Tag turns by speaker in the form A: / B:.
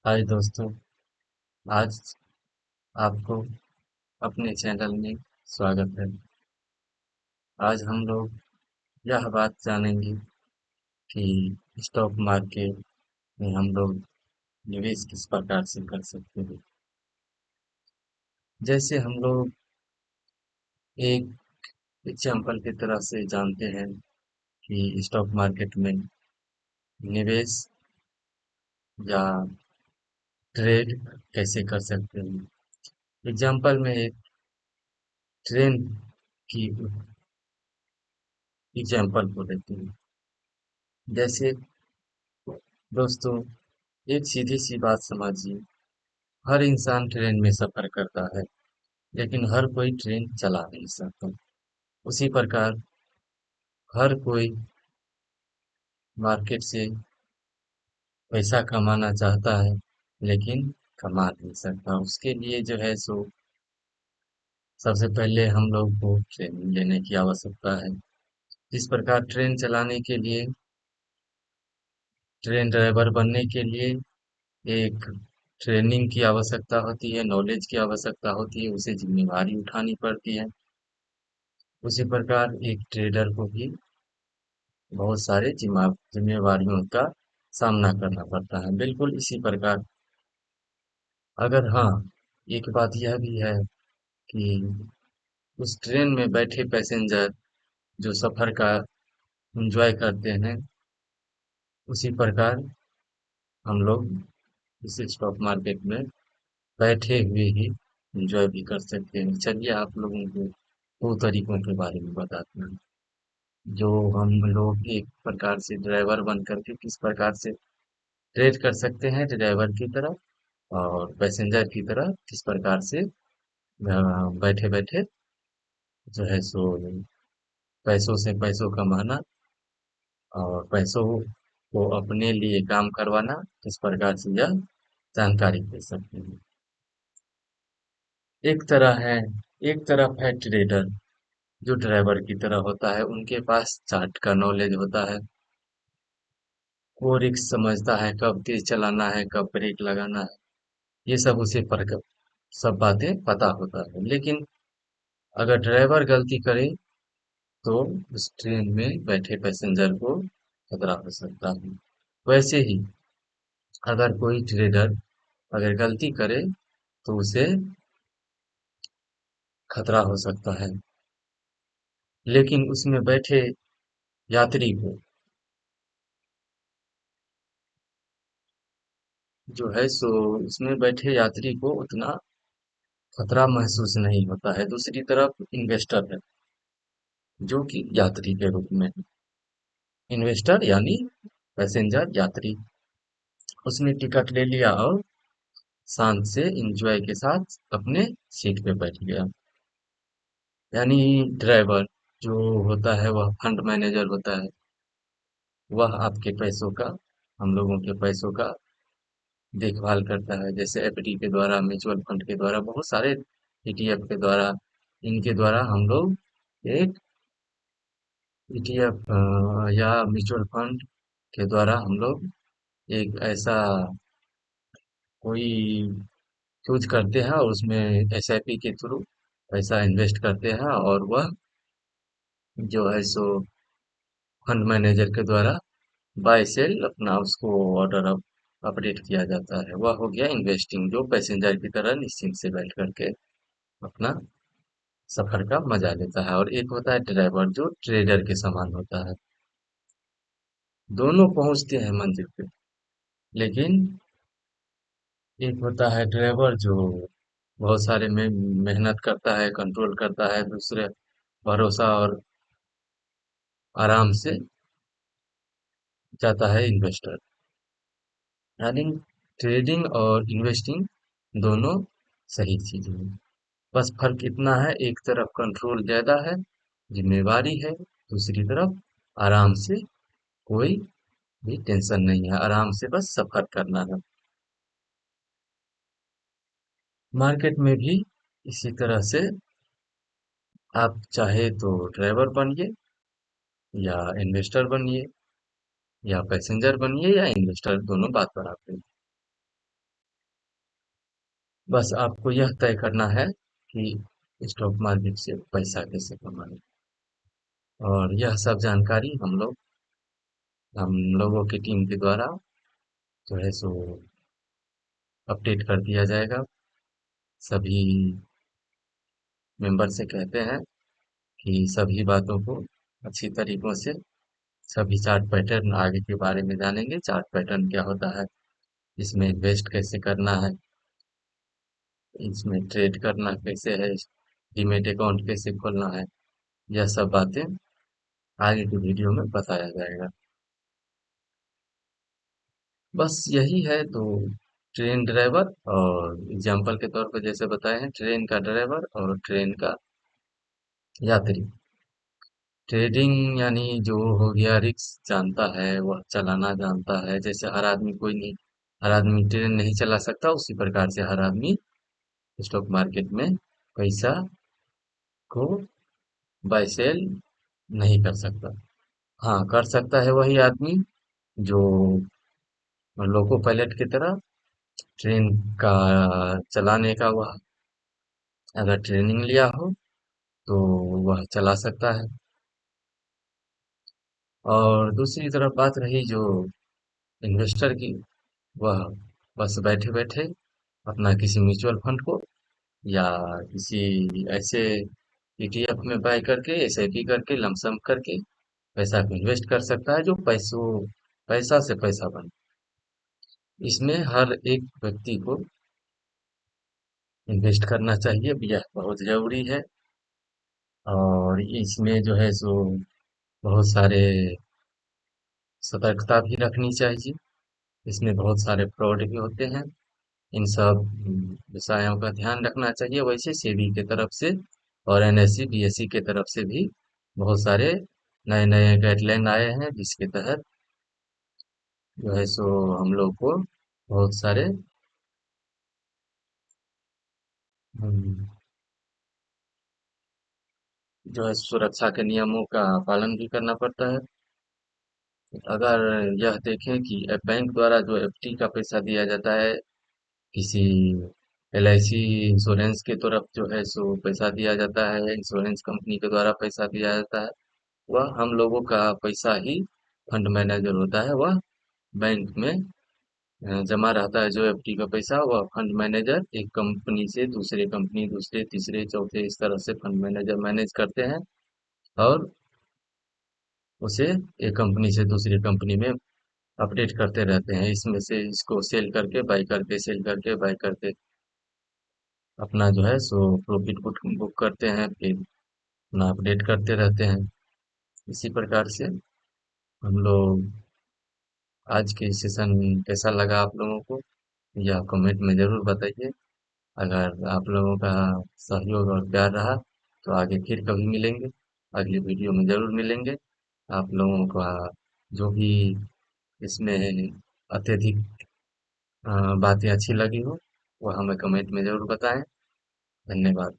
A: हाय दोस्तों। आज आपको अपने चैनल में स्वागत है। आज हम लोग यह बात जानेंगे कि स्टॉक मार्केट में हम लोग निवेश किस प्रकार से कर सकते हैं। जैसे हम लोग एक एग्जाम्पल की तरह से जानते हैं कि स्टॉक मार्केट में निवेश या ट्रेड कैसे कर सकते हैं। एग्जाम्पल में एक ट्रेन की एग्जाम्पल को लेते हैं। जैसे दोस्तों, एक सीधी सी बात समझिए। हर इंसान ट्रेन में सफर करता है, लेकिन हर कोई ट्रेन चला नहीं सकता। उसी प्रकार हर कोई मार्केट से पैसा कमाना चाहता है, लेकिन कमा नहीं सकता। उसके लिए जो है सो सबसे पहले हम लोग को ट्रेनिंग लेने की आवश्यकता है। जिस प्रकार ट्रेन चलाने के लिए, ट्रेन ड्राइवर बनने के लिए एक ट्रेनिंग की आवश्यकता होती है, नॉलेज की आवश्यकता होती है, उसे जिम्मेवारी उठानी पड़ती है। उसी प्रकार एक ट्रेडर को भी बहुत सारे जिम्मेवारियों का सामना करना पड़ता है। बिल्कुल इसी प्रकार अगर हाँ, एक बात यह भी है कि उस ट्रेन में बैठे पैसेंजर जो सफर का एंजॉय करते हैं, उसी प्रकार हम लोग इस स्टॉक मार्केट में बैठे हुए ही एंजॉय भी कर सकते हैं। चलिए आप लोगों को दो तरीकों के बारे में बताते हैं, जो हम लोग एक प्रकार से ड्राइवर बन करके किस प्रकार से ट्रेड कर सकते हैं ड्राइवर की तरह, और पैसेंजर की तरह किस प्रकार से बैठे बैठे जो है सो पैसों से पैसों कमाना और पैसों को अपने लिए काम करवाना, किस प्रकार से यह जानकारी दे सकते हैं। एक तरह है एक तरफ है ट्रेडर, जो ड्राइवर की तरह होता है। उनके पास चार्ट का नॉलेज होता है। वो रिस्क समझता है, कब तेज चलाना है, कब ब्रेक लगाना है। ये सब उसे पर सब बातें पता होता है। लेकिन अगर ड्राइवर गलती करे तो उस ट्रेन में बैठे पैसेंजर को खतरा हो सकता है। वैसे ही अगर कोई ट्रेडर अगर गलती करे तो उसे खतरा हो सकता है, लेकिन उसमें बैठे यात्री को जो है सो उसमें बैठे यात्री को उतना खतरा महसूस नहीं होता है। दूसरी तरफ इन्वेस्टर है, जो कि यात्री के रूप में है। इन्वेस्टर यानी पैसेंजर यात्री, उसने टिकट ले लिया और शांत से एंजॉय के साथ अपने सीट पे बैठ गया। यानी ड्राइवर जो होता है वह फंड मैनेजर होता है। वह आपके पैसों का, हम लोगों के पैसों का देखभाल करता है। जैसे एफडी के द्वारा, म्यूचुअल फंड के द्वारा, बहुत सारे ईटीएफ के द्वारा, इनके द्वारा हम लोग एक ईटीएफ या म्यूचुअल फंड के द्वारा हम लोग एक ऐसा कोई चूज करते हैं और उसमें एसआईपी के थ्रू पैसा इन्वेस्ट करते हैं, और वह जो है सो फंड मैनेजर के द्वारा बाय सेल अपना उसको ऑर्डर अप अपडेट किया जाता है। वह हो गया इन्वेस्टिंग, जो पैसेंजर की तरह निश्चिंत से बैठ करके अपना सफर का मजा लेता है। और एक होता है ड्राइवर, जो ट्रेडर के समान होता है। दोनों पहुंचते हैं मंजिल पे, लेकिन एक होता है ड्राइवर जो बहुत सारे में मेहनत करता है, कंट्रोल करता है, दूसरे भरोसा और आराम से जाता है इन्वेस्टर। यानी ट्रेडिंग और इन्वेस्टिंग दोनों सही चीजें हैं। बस फर्क इतना है, एक तरफ कंट्रोल ज्यादा है, जिम्मेवारी है, दूसरी तरफ आराम से, कोई भी टेंशन नहीं है, आराम से बस सफर करना है। मार्केट में भी इसी तरह से आप चाहे तो ड्राइवर बनिए, या इन्वेस्टर बनिए, या पैसेंजर बनिए, या इन्वेस्टर, दोनों बात बराबर है। बस आपको यह तय करना है कि स्टॉक मार्केट से पैसा कैसे कमाएं। और यह सब जानकारी हम लोगों की टीम के द्वारा जो है सो अपडेट कर दिया जाएगा। सभी मेंबर से कहते हैं कि सभी बातों को अच्छी तरीकों से, सभी चार्ट पैटर्न आगे के बारे में जानेंगे। चार्ट पैटर्न क्या होता है, इसमें इन्वेस्ट कैसे करना है, इसमें ट्रेड करना कैसे है, डीमेट अकाउंट कैसे खोलना है, यह सब बातें आगे की वीडियो में बताया जाएगा। बस यही है। तो ट्रेन ड्राइवर और एग्जाम्पल के तौर पर जैसे बताए हैं, ट्रेन का ड्राइवर और ट्रेन का यात्री। ट्रेडिंग यानी जो हो गया, रिस्क जानता है, वह चलाना जानता है। जैसे हर आदमी कोई नहीं, हर आदमी ट्रेन नहीं चला सकता, उसी प्रकार से हर आदमी स्टॉक मार्केट में पैसा को बाय सेल नहीं कर सकता। हाँ, कर सकता है वही आदमी जो लोको पायलट की तरह ट्रेन का चलाने का वह अगर ट्रेनिंग लिया हो तो वह चला सकता है। और दूसरी तरफ बात रही जो इन्वेस्टर की, वह बस बैठे बैठे अपना किसी म्यूचुअल फंड को या किसी ऐसे ईटीएफ में बाय करके, एसआईपी करके, लमसम करके पैसा को इन्वेस्ट कर सकता है, जो पैसा से पैसा बने। इसमें हर एक व्यक्ति को इन्वेस्ट करना चाहिए, यह बहुत जरूरी है। और इसमें जो है सो बहुत सारे सतर्कता भी रखनी चाहिए। इसमें बहुत सारे फ्रॉड भी होते हैं। इन सब विषयों का ध्यान रखना चाहिए। वैसे सेबी के तरफ से और एनएससी बीएससी के तरफ से भी बहुत सारे नए नए गाइडलाइन आए हैं, जिसके तहत जो है सो हम लोग को बहुत सारे हम्म, जो है सुरक्षा के नियमों का पालन भी करना पड़ता है। अगर यह देखें कि बैंक द्वारा जो एफडी का पैसा दिया जाता है, किसी एलआईसी इंश्योरेंस के तरफ जो है सो पैसा दिया जाता है, इंश्योरेंस कंपनी के द्वारा पैसा दिया जाता है, वह हम लोगों का पैसा ही फंड मैनेजर होता है। वह बैंक में जमा रहता है। जो एफडी का पैसा, वह फंड मैनेजर एक कंपनी से दूसरे कंपनी, दूसरे तीसरे चौथे, इस तरह से फंड मैनेजर मैनेज करते हैं और उसे एक कंपनी से दूसरी कंपनी में अपडेट करते रहते हैं। इसमें से इसको सेल करके बाई करके, सेल करके बाई करके अपना जो है सो प्रॉफिट बुक करते हैं, फिर अपना अपडेट करते रहते हैं। इसी प्रकार से हम लोग आज के सेशन कैसा लगा आप लोगों को, या कमेंट में जरूर बताइए। अगर आप लोगों का सहयोग और प्यार रहा तो आगे फिर कभी मिलेंगे, अगली वीडियो में जरूर मिलेंगे। आप लोगों का जो भी इसमें अत्यधिक बातें अच्छी लगी हो, वह हमें कमेंट में जरूर बताएं। धन्यवाद।